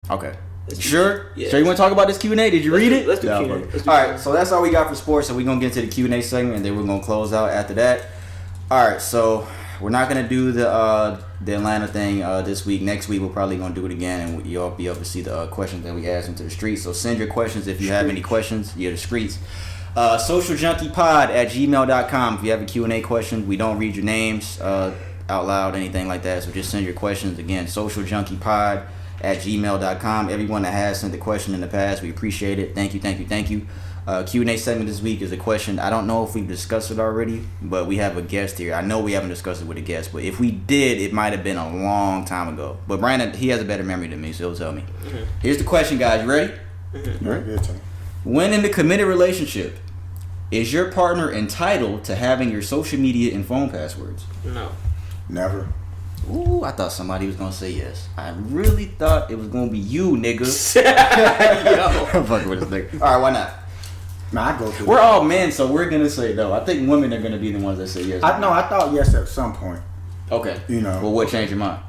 Okay. Sure? Yeah. So you want to talk about this Q&A? Did you read it? Let's do Q&A. All right, so that's all we got for sports. So we're going to get into the Q&A segment, and then we're going to close out after that. All right, so we're not going to do the Atlanta thing this week. Next week, we're probably going to do it again, and you'll be able to see the questions that we asked into the streets. So send your questions if you have any questions. Yeah, the streets. SocialJunkiePod@gmail.com. If you have a Q&A question, we don't read your names out loud, anything like that. So just send your questions. Again, SocialJunkiePod@gmail.com. Everyone that has sent a question in the past, we appreciate it. Thank you. Q&A segment this week is a question. I don't know if we've discussed it already, but we have a guest here. I know we haven't discussed it with a guest, but if we did, it might have been a long time ago. But Brandon, he has a better memory than me, so he'll tell me. Mm-hmm. Here's the question, guys. You ready? Mm-hmm. All right, good time. When in a committed relationship, is your partner entitled to having your social media and phone passwords? No. Never. Ooh, I thought somebody was gonna say yes. I really thought it was gonna be you, nigga. Yo, I'm fucking with this nigga. All right, why not? Man, I go through. We're all men, so we're gonna say no. I think women are gonna be the ones that say yes. I thought yes at some point. Okay. You know. Well, what changed your mind?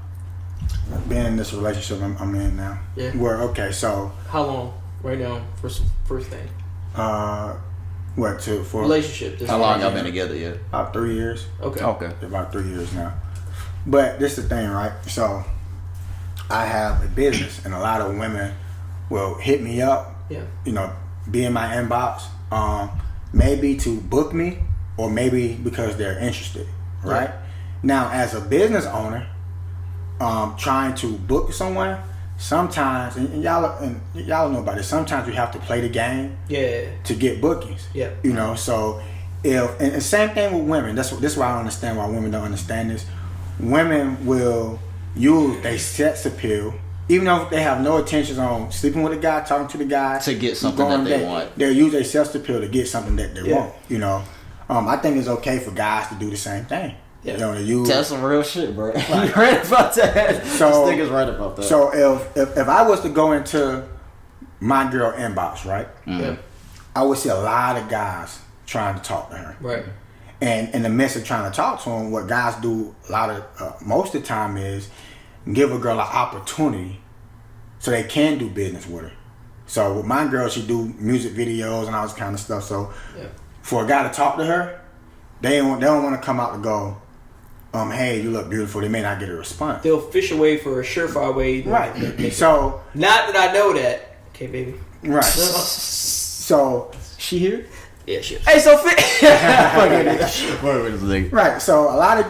Being in this relationship I'm in now. Yeah. Where so. How long? Right now, first thing. For relationship? How long y'all been together? Yeah. About 3 years. Okay. About 3 years now. But this is the thing, right? So I have a business, and a lot of women will hit me up. Yeah. You know, be in my inbox, maybe to book me, or maybe because they're interested, right? Yeah. Now, as a business owner, trying to book someone, sometimes, and y'all know about it. Sometimes you have to play the game, to get bookings. Yeah, you know. So and same thing with women. This is why I don't understand why women don't understand this. Women will use their sex appeal, even though they have no intentions on sleeping with a guy, talking to the guy, to get something that they want. They'll use their sex appeal to get something that they want. You know, I think it's okay for guys to do the same thing. Yeah. You know, to use. That's some real shit, bro. Right. You right about that. So, this nigga's right about that. So if I was to go into my girl inbox, right, I would see a lot of guys trying to talk to her. Right. And in the midst of trying to talk to them, what guys do most of the time is give a girl an opportunity so they can do business with her. So with my girl, she do music videos and all this kind of stuff. So for a guy to talk to her, they don't want to come out and go, hey, you look beautiful. They may not get a response. They'll fish away for a surefire way. Right. So not that I know that. Okay, baby. Right. So she here? Yeah, she is. Hey, so right. So a lot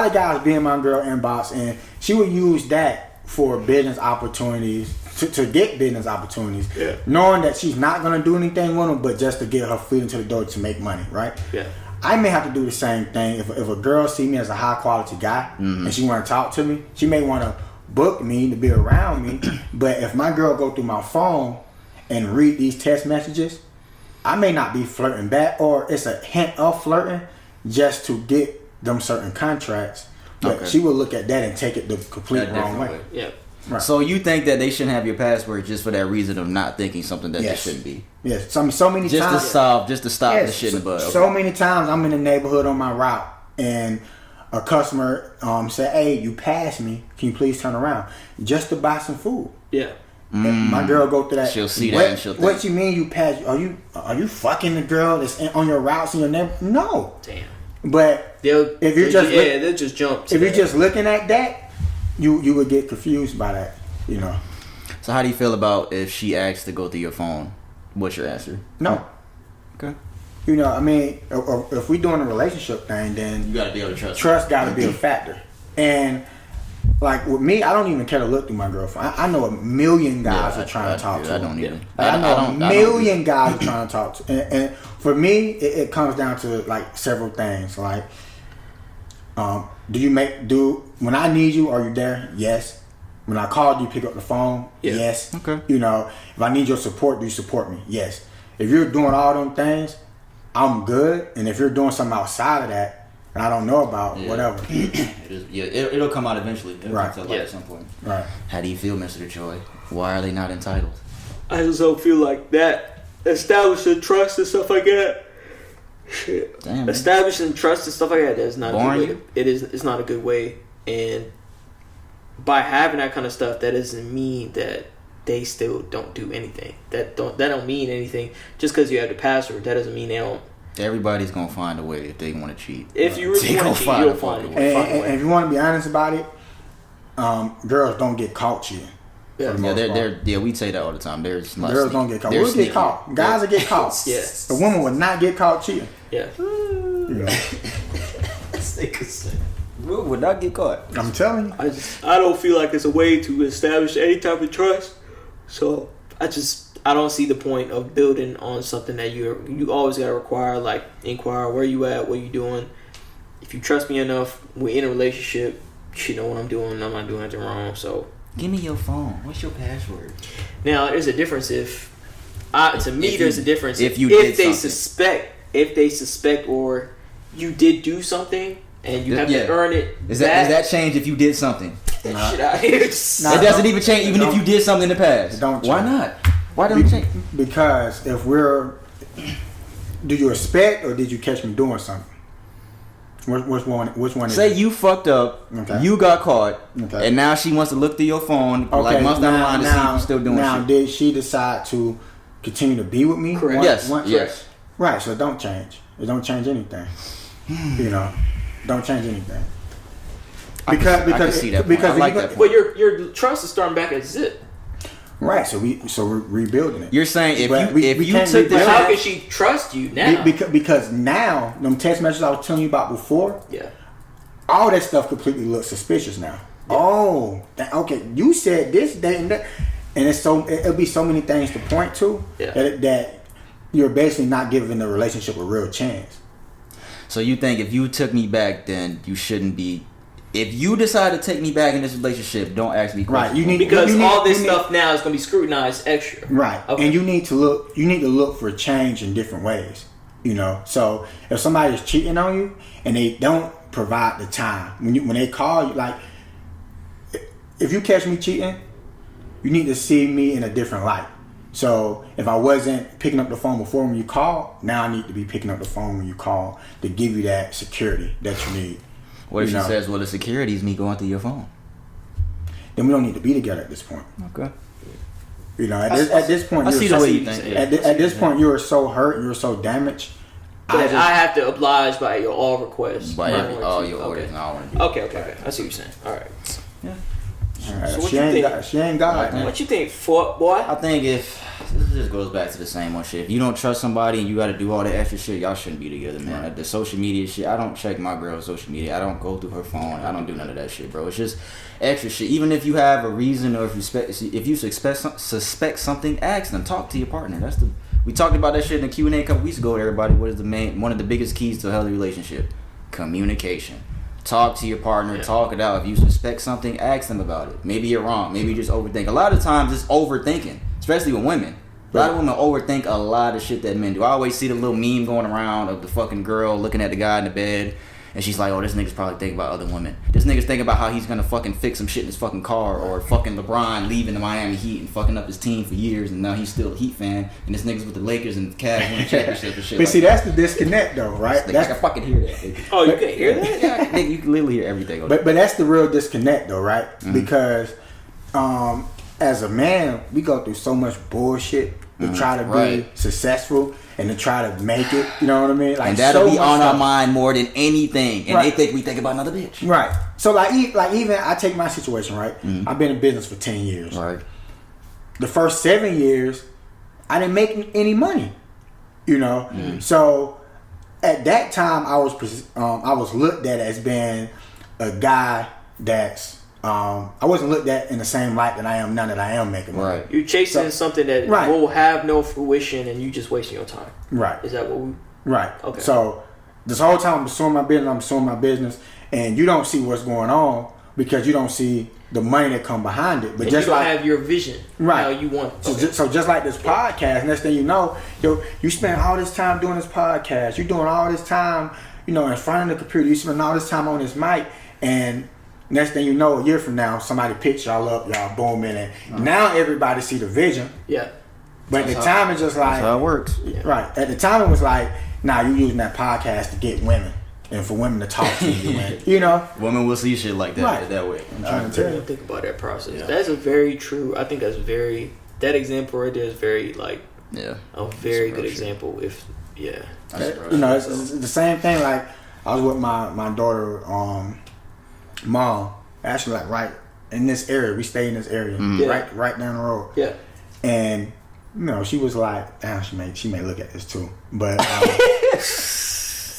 of guys be in my girl inbox, and she would use that for business opportunities to get business opportunities, knowing that she's not gonna do anything with them, but just to get her foot into the door to make money, right? Yeah. I may have to do the same thing if a girl see me as a high quality guy and she want to talk to me. She may want to book me to be around me, but if my girl go through my phone and read these text messages, I may not be flirting back, or it's a hint of flirting just to get them certain contracts. But she will look at that and take it the complete wrong way. Yeah. Right. So you think that they shouldn't have your password just for that reason of not thinking something that they shouldn't be? Yes. So many just times. Just to stop the shit in the bud. Okay. So many times I'm in the neighborhood on my route and a customer say, "Hey, you passed me. Can you please turn around?" Just to buy some food. Yeah. My girl go through that. She'll see that and she'll think. What you mean you passed? Are you fucking the girl that's on your routes in your neighborhood? No. Damn. But they'll just jump. If you're just looking at that, you would get confused by that, you know. So how do you feel about if she asks to go through your phone? What's your answer? No. Okay. You know, I mean, if we doing a relationship thing, then you gotta be able to trust. Trust gotta be a factor. And like with me, I don't even care to look through my girlfriend. I know a million guys are trying to talk to her. I don't either. I know a million guys are trying to talk to. And for me, it comes down to like several things. Like, when I need you, are you there? Yes. When I call, do you pick up the phone? Yeah. Yes. Okay. You know, if I need your support, do you support me? Yes. If you're doing all them things, I'm good. And if you're doing something outside of that, and I don't know about, whatever. It'll come out eventually. It'll come to light at some point. Right. How do you feel, Mr. Joy? Why are they not entitled? I just don't feel like that. Establishing trust and stuff like that. Shit. Damn. Establishing trust and stuff like that is not boring. A good way. It's not a good way. And by having that kind of stuff, that doesn't mean that they still don't do anything. That don't mean anything. Just because you have the password, that doesn't mean they don't. Everybody's gonna find a way if they want to cheat. If you really want to cheat, you'll find a way. And if you want to be honest about it, girls don't get caught cheating. Yeah, we say that all the time. Girls don't get caught. We'll get caught. Guys will get caught. Yes. A woman will not get caught cheating. Yeah. You know. We would not get caught. I'm telling you. I don't feel like it's a way to establish any type of trust. So I don't see the point of building on something that you always gotta inquire where you at, what you doing. If you trust me enough, we're in a relationship. You know what I'm doing. I'm not doing anything wrong. So give me your phone. What's your password? Now there's a difference there's a difference if they suspect or you did do something and you have to earn it. Does that change if you did something? Shit out here. It doesn't even change even if you did something in the past. Why not? Why don't it change? Because if do you expect or did you catch me doing something? Which one? Say you fucked up. Okay. You got caught. Okay. And now she wants to look through your phone like months down the line to see if you're still doing shit. Now, did she decide to continue to be with me? Correct. Yes. Right. So don't change. It don't change anything. You know, don't change anything. I can see that. Because I like that. But your trust is starting back at zip. Right, so we're rebuilding it. You're saying if you took the how can she trust you now? Because now them text messages I was telling you about before, all that stuff completely looks suspicious now. Yeah. Oh, okay, you said this, that, and that, and it'll be so many things to point to that you're basically not giving the relationship a real chance. So you think if you took me back, then you shouldn't be. If you decide to take me back in this relationship, don't ask me questions. Right, because all this stuff now is going to be scrutinized extra. Right, okay. And you need to look for change in different ways. You know, so if somebody is cheating on you and they don't provide the time when they call you, like if you catch me cheating, you need to see me in a different light. So if I wasn't picking up the phone before when you call, now I need to be picking up the phone when you call to give you that security that you need. What if she says, well, the security is me going through your phone? Then we don't need to be together at this point. Okay. You know, at this point, I see the way you think. At this point, you are so hurt, you're so damaged. I have to oblige by your all requests. By all your orders. Okay. I want to do. Okay. I see what you're saying. All right. Yeah. So she ain't God. What you think, boy? I think if this just goes back to the same old shit. If you don't trust somebody and you got to do all the extra shit, y'all shouldn't be together, man. Right. The social media shit, I don't check my girl's social media. I don't go through her phone. I don't do none of that shit, bro. It's just extra shit. Even if you have a reason or if you suspect something, ask them. Talk to your partner. We talked about that shit in the Q&A a couple weeks ago. Everybody, what is one of the biggest keys to a healthy relationship? Communication. Talk to your partner, talk it out. If you suspect something, ask them about it. Maybe you're wrong. Maybe you just overthink. A lot of times it's overthinking, especially with women. A lot of women overthink a lot of shit that men do. I always see the little meme going around of the fucking girl looking at the guy in the bed, and she's like, oh, this nigga's probably thinking about other women. This nigga's thinking about how he's gonna fucking fix some shit in his fucking car, or fucking LeBron leaving the Miami Heat and fucking up his team for years, and now he's still a Heat fan, and this nigga's with the Lakers and the Cavs winning championship and shit. But see, that's the disconnect though, right? I can fucking hear that. Oh, you can hear that? Yeah, nigga, you can literally hear everything. But that's the real disconnect though, right? Mm-hmm. Because as a man, we go through so much bullshit to try to be successful and to try to make it, you know what I mean? Like, and that'll be on our mind more than anything. And they think we think about another bitch. Right. So like even I take my situation, right? Mm-hmm. I've been in business for 10 years. Right. The first 7 years, I didn't make any money. You know? Mm-hmm. So at that time I was looked at as being a guy that's I wasn't looked at in the same light that I am now that I am making money. Right. You're chasing something that will have no fruition and you just wasting your time. Right. Is that what we... Right. Okay. So this whole time I'm pursuing my business, and you don't see what's going on because you don't see the money that come behind it. But and just you don't have your vision. Right. How you want it. So just like this podcast, next thing you know, you spend all this time doing this podcast. You're doing all this time, in front of the computer. You spend all this time on this mic, and next thing you know, a year from now, somebody picks y'all up, y'all boom in it. Now everybody see the vision. Yeah. But at the time, it's just like... That's how it works. Yeah. Right. At the time, it was like, nah, you using that podcast to get women. and for women to talk to you, and you know, women will see shit like that Right. that way. I'm trying to tell you. Think about that process. Yeah. That's a very true. I think that's very. That example right there is very like Yeah, a very That's good real shit. example. If yeah, That's real You know, shit. it's the same thing. Like I was with my daughter, mom, actually, like right in this area. We stay in this area, Yeah. right down the road. yeah. And you know, she was like, damn, she may look at this too, but.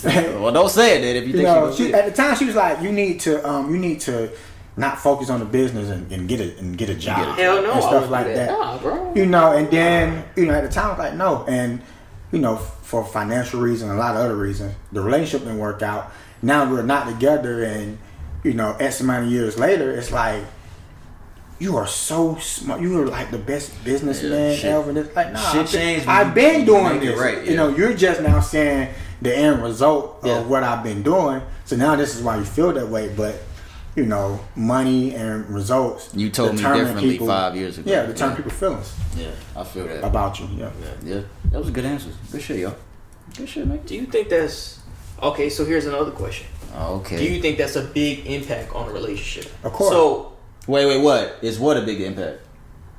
Well, don't say it then if you think She at the time she was like, you need to not focus on the business and get a job. Hell no, and I stuff wouldn't like do that. Nah, bro. You know, and then at the time I was like, no, and for financial reasons and a lot of other reasons, the relationship didn't work out. Now we're not together, and X amount of years later, it's like, you are so smart. You are like the best businessman ever. It's like, nah, Shit changed. I've been doing Make it this. right, yeah. You're just now saying the end result Yeah. of what I've been doing. So now this is why you feel that way. But money and results. You told me determine differently people- 5 years ago. Yeah, determine people's feelings Yeah, I feel that. about you. Yeah. Yeah, that was a good answer. Good shit, yo. Good shit, man. Do you think that's okay? So here's another question. Okay. Do you think that's a big impact on a relationship? Of course. So Wait, what? Is what a big impact?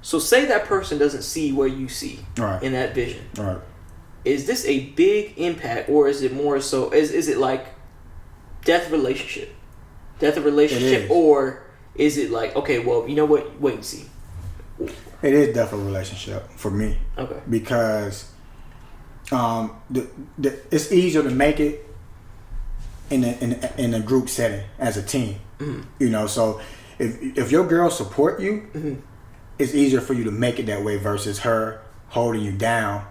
So say that person doesn't see where you see Right. in that vision. Right. Is this a big impact, or is it more so? Is it like death of relationship, is. or is it like, okay, well, you know what? Wait and see. It is definitely a relationship for me. Okay. Because it's easier to make it in a group setting as a team. Mm-hmm. So if your girls support you, Mm-hmm. it's easier for you to make it that way versus her holding you down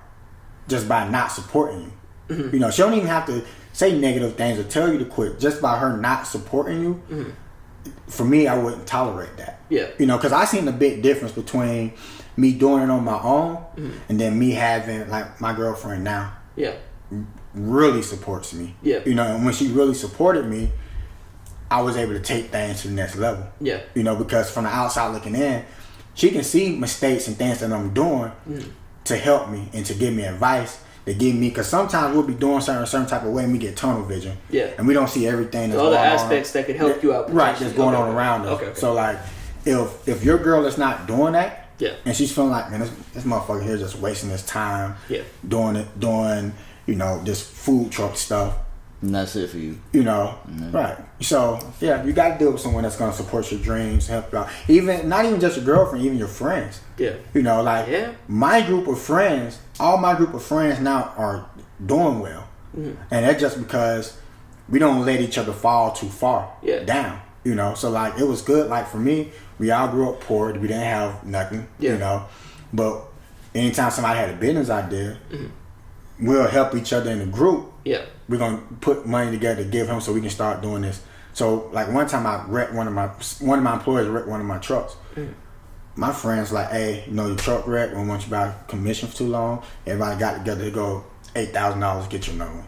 just by not supporting you. Mm-hmm. She don't even have to say negative things or tell you to quit. Just by her not supporting you, for me, I wouldn't tolerate that. Yeah. Because I seen the big difference between me doing it on my own and then me having, like, my girlfriend now Yeah. really supports me. Yeah. And when she really supported me, I was able to take things to the next level. Yeah. Because from the outside looking in, she can see mistakes and things that I'm doing to help me and to give me advice, to give me, because sometimes we'll be doing something a certain type of way and we get tunnel vision. Yeah. And we don't see everything that's All the going on. aspects that could help you out. Right, that's going Okay. on around us. Okay. So, like, if your girl is not doing that, Yeah. and she's feeling like, man, this motherfucker here just wasting his time Yeah. doing this food truck stuff, And that's it for you. right. So, yeah, you got to deal with someone that's going to support your dreams, help you out. Not even just your girlfriend, even your friends. Yeah. All my group of friends now are doing well. And that's just because we don't let each other fall too far down. So, like, it was good. Like, for me, we all grew up poor. We didn't have nothing, But anytime somebody had a business idea, we'll help each other in the group. Yeah. We're going to put money together to give him so we can start doing this. So, like, one time I wrecked one of my employees wrecked one of my trucks. My friends like, hey, your truck wrecked. We don't want you by commission for too long. Everybody got together to go $8,000 get you another one.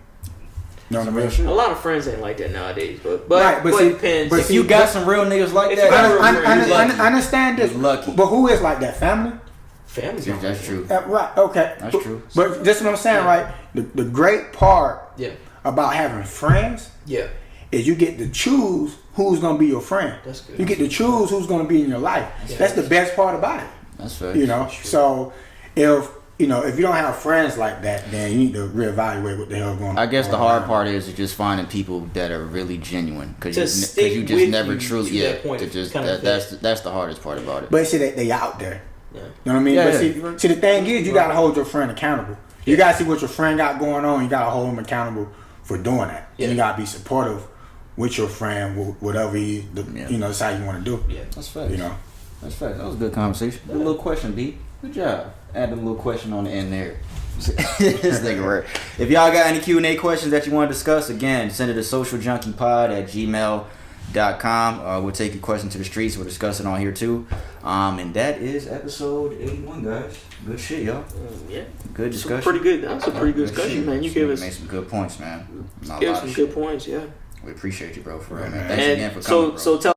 You know what I mean? A lot of friends ain't like that nowadays, but see, it depends. but If see, you got some real niggas like if that, you got I understand this. You're lucky. But who is like that? Family? Families. Yeah, that's true. Right, okay. That's true. But this is what I'm saying, right? The great part about having friends Yeah. is you get to choose who's going to be your friend. That's good. You get to choose who's going to be in your life. That's the best part about it. That's fair. So if you don't have friends like that, then you need to reevaluate what the hell going on. I guess the hard part is just finding people that are really genuine, because stick you just with never you truly to that point, kind of that's the hardest part about it. But see that they out there. Yeah. You know what I mean? Yeah, But see the thing is, you got to hold your friend accountable. You got to see what your friend got going on. You got to hold him accountable for doing that. Yeah. And you got to be supportive with your friend, whatever decide you want to do. Yeah. That's fact. That's fact. That was a good conversation. Good little question, D. Good job. Add a little question on the end there. This nigga right. If y'all got any Q&A questions that you want to discuss, again, send it to socialjunkiepod@gmail.com. We'll take your question to the streets. We'll discuss it on here too. And that is episode 81, guys. Good shit, y'all. Yeah. Good discussion. Pretty good. That's a pretty good discussion, shit. man. You gave us made some good points, man. some good points. Yeah. We appreciate you, bro, for real, man. And Thanks again for coming, bro. So tell